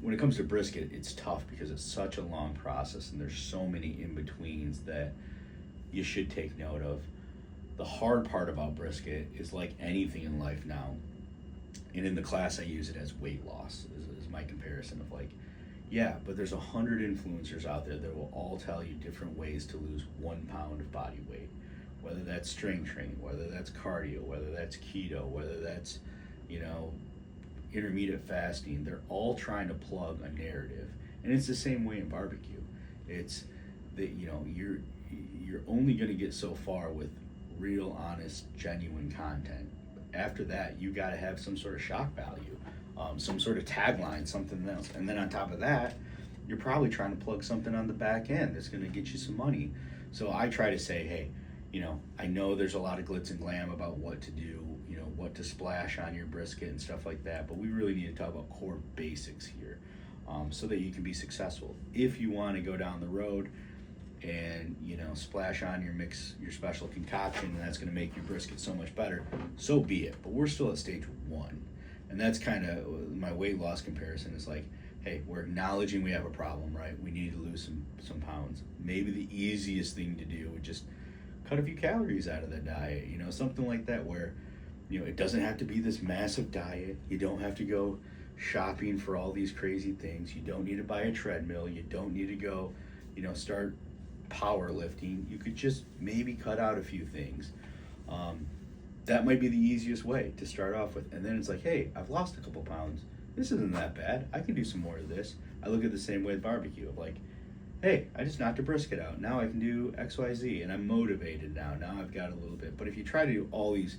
when it comes to brisket, it's tough because it's such a long process and there's so many in betweens that you should take note of. The hard part about brisket is like anything in life now, and in the class I use it as weight loss is my comparison of like, yeah, but there's 100 influencers out there that will all tell you different ways to lose 1 pound of body weight, whether that's strength training, whether that's cardio, whether that's keto, whether that's, you know, intermittent fasting. They're all trying to plug a narrative, and it's the same way in barbecue. It's that, you know, you're only going to get so far with real, honest, genuine content. After that, you got to have some sort of shock value, some sort of tagline, something else. And then on top of that, you're probably trying to plug something on the back end that's going to get you some money. So I try to say, hey, you know, I know there's a lot of glitz and glam about what to do, you know, what to splash on your brisket and stuff like that, but we really need to talk about core basics here, so that you can be successful. If you want to go down the road and, you know, splash on your special concoction, and that's going to make your brisket so much better, so be it. But we're still at stage 1, and that's kind of my weight loss comparison. Is like, hey, we're acknowledging we have a problem, right? We need to lose some pounds. Maybe the easiest thing to do would just cut a few calories out of the diet, you know, something like that, where, you know, it doesn't have to be this massive diet. You don't have to go shopping for all these crazy things. You don't need to buy a treadmill. You don't need to go, you know, start powerlifting. You could just maybe cut out a few things. That might be the easiest way to start off with. And then it's like, hey, I've lost a couple pounds. This isn't that bad. I can do some more of this. I look at the same way with barbecue, of like, hey, I just knocked a brisket out. Now I can do XYZ, and I'm motivated now. Now I've got a little bit. But if you try to do all these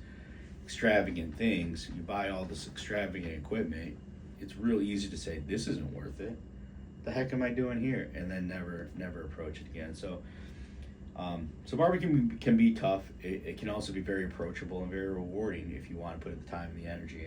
extravagant things, you buy all this extravagant equipment, it's real easy to say, this isn't worth it. The heck am I doing here? And then never approach it again. So barbecue can be tough. It can also be very approachable and very rewarding if you want to put the time and the energy in.